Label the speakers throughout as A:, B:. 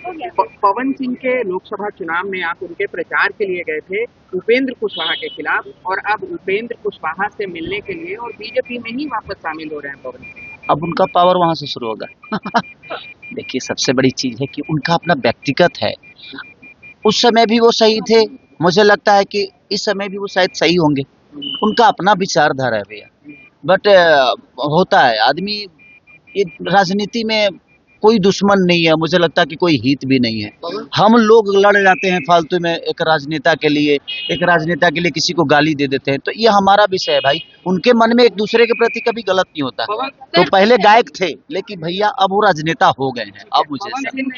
A: पवन सिंह के लोकसभा चुनाव में आप उनके प्रचार के लिए गए थे उपेंद्र कुशवाहा के खिलाफ, और अब उपेंद्र कुशवाहा से मिलने के लिए और बीजेपी में ही वापस शामिल हो रहे हैं पवन सिंह।
B: अब उनका पावर वहां से शुरू होगा। देखिए, सबसे बड़ी चीज है कि उनका अपना व्यक्तिगत है। उस समय भी वो सही थे, मुझे लगता है कि इस समय भी वो शायद सही होंगे। उनका अपना विचारधारा है भैया। बट होता है आदमी, ये राजनीति में कोई दुश्मन नहीं है, मुझे लगता है कि कोई हित भी नहीं है। हम लोग लड़ जाते हैं फालतू में एक राजनेता के लिए, किसी को गाली दे देते हैं, तो ये हमारा विषय है भाई। उनके मन में एक दूसरे के प्रति कभी गलत नहीं होता। तो पहले गायक थे, लेकिन भैया अब वो राजनेता हो गए हैं। अब मुझे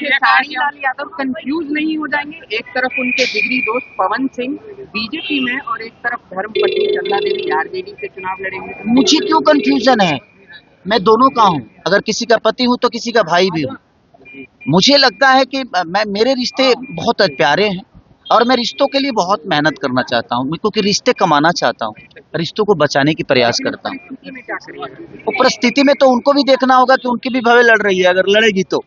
A: लाल यादव कंफ्यूज नहीं हो जाएंगे? एक तरफ उनके जिगरी दोस्त पवन सिंह बीजेपी में और एक तरफ धर्मपत्नी चंदा देवी आरजेडी से चुनाव लड़ेंगे।
B: मुझे क्यों कंफ्यूजन है? मैं दोनों का हूँ, अगर किसी का पति हूँ तो किसी का भाई भी हूँ। मुझे लगता है कि मेरे रिश्ते बहुत प्यारे हैं और मैं रिश्तों के लिए बहुत मेहनत करना चाहता हूँ, क्योंकि रिश्ते कमाना चाहता हूँ, रिश्तों को बचाने की प्रयास करता हूँ। तो परिस्थिति में तो उनको भी देखना होगा कि उनकी भी भवे लड़ रही है। अगर लड़ेगी तो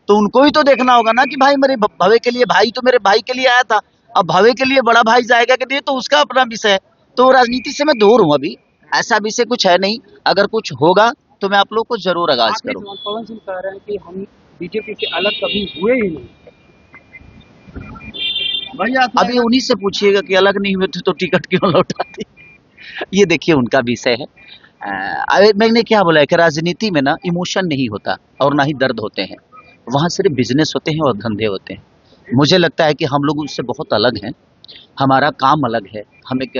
B: उनको भी तो देखना होगा ना कि भाई मेरे भवे के लिए, भाई तो मेरे भाई के लिए आया था, अब भवे के लिए बड़ा भाई जाएगा कि नहीं, तो उसका अपना विषय है। तो राजनीति से मैं दूर हूँ अभी, ऐसा विषय कुछ है नहीं। अगर कुछ होगा तो मैं आप लोग को जरूर आगाज करूँ।
A: पवन सिंह कह रहे हैं कि हम बीजेपी से अलग कभी हुए ही नहीं।
B: अभी उन्हीं से पूछिएगा कि अलग नहीं हुए थे तो टिकट क्यों लौटाती। ये देखिए उनका विषय है। मैंने क्या बोला है कि राजनीति में ना इमोशन नहीं होता और ना ही दर्द होते हैं, वहाँ सिर्फ बिजनेस होते हैं और धंधे होते हैं। मुझे लगता है कि हम लोग उससे बहुत अलग हैं, हमारा काम अलग है। हम एक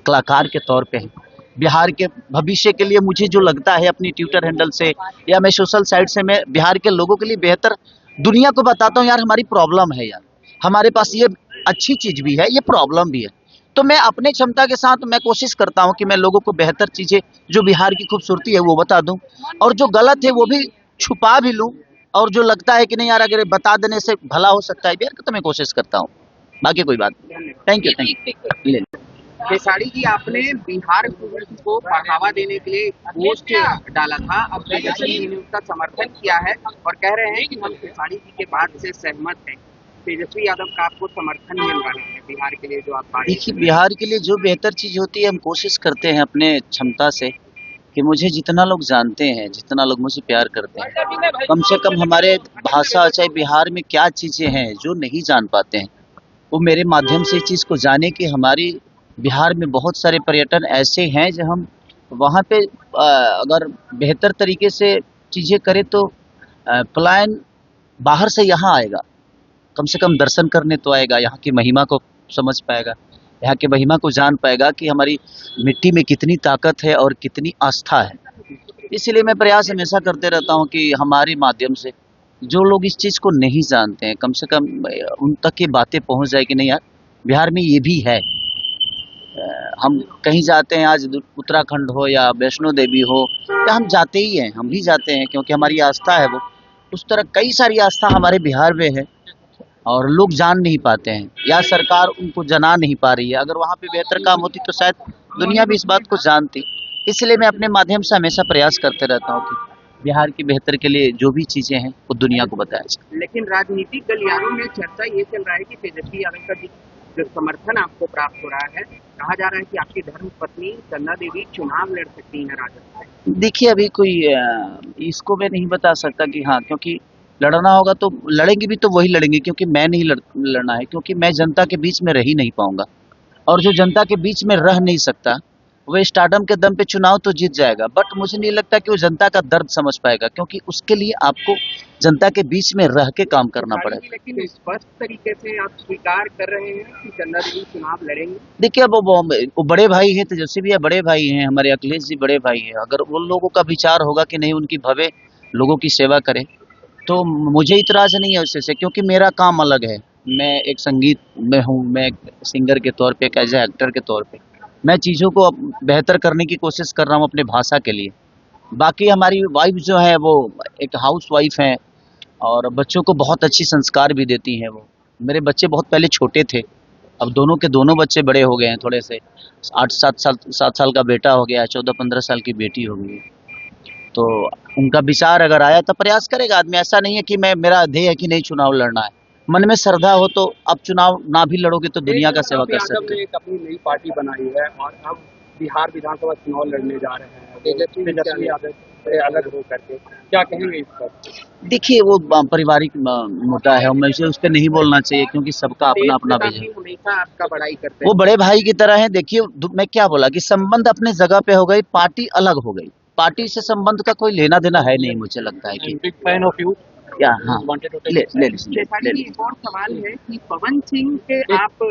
B: कलाकार के तौर पे हैं। बिहार के भविष्य के लिए मुझे जो लगता है अपनी ट्विटर हैंडल से या मैं सोशल साइट से, मैं बिहार के लोगों के लिए बेहतर दुनिया को बताता हूँ। यार हमारी प्रॉब्लम है, यार हमारे पास ये अच्छी चीज भी है, ये प्रॉब्लम भी है। तो मैं अपने क्षमता के साथ मैं कोशिश करता हूँ कि मैं लोगों को बेहतर चीजें, जो बिहार की खूबसूरती है वो बता दूं, और जो गलत है वो भी छुपा भी लूं, और जो लगता है कि नहीं यार अगर बता देने से भला हो सकता है बिहार का, तो मैं कोशिश करता हूँ। बाकी कोई बात नहीं। Thank you. ले
A: खेसारी जी, आपने बिहार को बढ़ावा देने के लिए पोस्ट डाला था, अब तेजस्वी जी ने उसका समर्थन किया है और कह रहे हैं कि हम खेसारी जी के बात से सहमत हैं। तेजस्वी यादव का आपको समर्थन मिल रहा है बिहार के लिए जो आप बात।
B: देखिए, बिहार के लिए जो बेहतर चीज होती है हम कोशिश करते हैं अपने क्षमता से, कि मुझे जितना लोग जानते हैं, जितना लोग मुझे प्यार करते हैं, कम से कम हमारे भाषा, चाहे बिहार में क्या चीजें हैं जो नहीं जान पाते हैं, वो मेरे माध्यम से इस चीज को जाने कि हमारी बिहार में बहुत सारे पर्यटन ऐसे हैं जो हम वहाँ पे अगर बेहतर तरीके से चीजें करें तो पलायन बाहर से यहाँ आएगा, कम से कम दर्शन करने तो आएगा, यहाँ की महिमा को समझ पाएगा, यहाँ की महिमा को जान पाएगा कि हमारी मिट्टी में कितनी ताकत है और कितनी आस्था है। इसलिए मैं प्रयास हमेशा करते रहता हूँ कि हमारे माध्यम से जो लोग इस चीज़ को नहीं जानते हैं, कम से कम उन तक ये बातें पहुँच जाए कि नहीं यार बिहार में ये भी है। हम कहीं जाते हैं, आज उत्तराखंड हो या वैष्णो देवी हो, या हम जाते ही हैं, हम भी जाते हैं क्योंकि हमारी आस्था है वो। उस तरह कई सारी आस्था हमारे बिहार में है और लोग जान नहीं पाते हैं या सरकार उनको जना नहीं पा रही है। अगर वहाँ पे बेहतर काम होती तो शायद दुनिया भी इस बात को जानती। इसलिए मैं अपने माध्यम से हमेशा प्रयास करते रहता हूँ कि बिहार की बेहतर के लिए जो भी चीजें हैं वो दुनिया को बताया जाए।
A: लेकिन राजनीतिक गलियारों में चर्चा ये चल रहा है कि तेजस्वी यादव का जो समर्थन आपको प्राप्त हो रहा है, कहा जा रहा है कि आपकी धर्मपत्नी चंदा देवी चुनाव लड़ सकती है राजद से।
B: देखिए, अभी कोई इसको मैं नहीं बता सकता कि हाँ, क्योंकि लड़ना होगा तो लड़ेंगे भी तो वही लड़ेंगे, क्योंकि मैं नहीं लड़ना है, क्योंकि मैं जनता के बीच में रह ही नहीं पाऊंगा। और जो जनता के बीच में रह नहीं सकता वो स्टारडम के दम पे चुनाव तो जीत जाएगा, बट मुझे नहीं लगता कि वो जनता का दर्द समझ पाएगा, क्योंकि उसके लिए आपको जनता के बीच में रह के काम करना पड़ेगा।
A: लेकिन स्पष्ट तरीके से आप स्वीकार कर रहे हैं कि चंदा देवी चुनाव लड़ेंगे।
B: देखिए, अब वो बड़े भाई हैं, तेजस्वी भैया बड़े भाई हैं, हमारे अखिलेश जी बड़े भाई हैं। अगर उन लोगों का विचार होगा कि नहीं उनकी भव्य लोगों की सेवा करें तो मुझे इतराज नहीं है उससे, क्योंकि मेरा काम अलग है। मैं एक संगीत में हूँ, मैं एक सिंगर के तौर पे, एक एज ए एक्टर के तौर पे मैं चीज़ों को बेहतर करने की कोशिश कर रहा हूँ अपने भाषा के लिए। बाकी हमारी वाइफ जो है वो एक हाउस वाइफ हैं और बच्चों को बहुत अच्छी संस्कार भी देती हैं। वो मेरे बच्चे बहुत पहले छोटे थे, अब दोनों के दोनों बच्चे बड़े हो गए हैं, थोड़े से 8-7 साल का बेटा हो गया है, 14-15 साल की बेटी हो गई है। तो उनका विचार अगर आया तो प्रयास करेगा आदमी। ऐसा नहीं है कि मैं मेरा ध्येय है कि नहीं चुनाव लड़ना है, मन में श्रद्धा हो तो अब चुनाव ना भी लड़ोगे तो दुनिया का सेवा कर सकते हो।
C: एक अपनी नई पार्टी बनाई है और अब बिहार विधानसभा चुनाव लड़ने जा रहे हैं तेजस्वी यादव से अलग हो करके, क्या कहेंगे इस पर?
B: देखिए वो पारिवारिक मुद्दा है, मैं उस पर नहीं बोलना चाहिए क्योंकि सबका अपना अपना विजन।
A: हमेशा आपका बड़ाई करते
B: वो
A: हैं।
B: बड़े भाई की तरह है। देखिए मैं क्या बोला कि संबंध अपने जगह पे हो गई, पार्टी अलग हो गई, पार्टी से संबंध का कोई लेना देना है नहीं। मुझे लगता है कि
C: बिग फैन ऑफ यू।
B: क्या हाँ ले ले
A: शेफाली जी, एक और सवाल है कि पवन सिंह के आप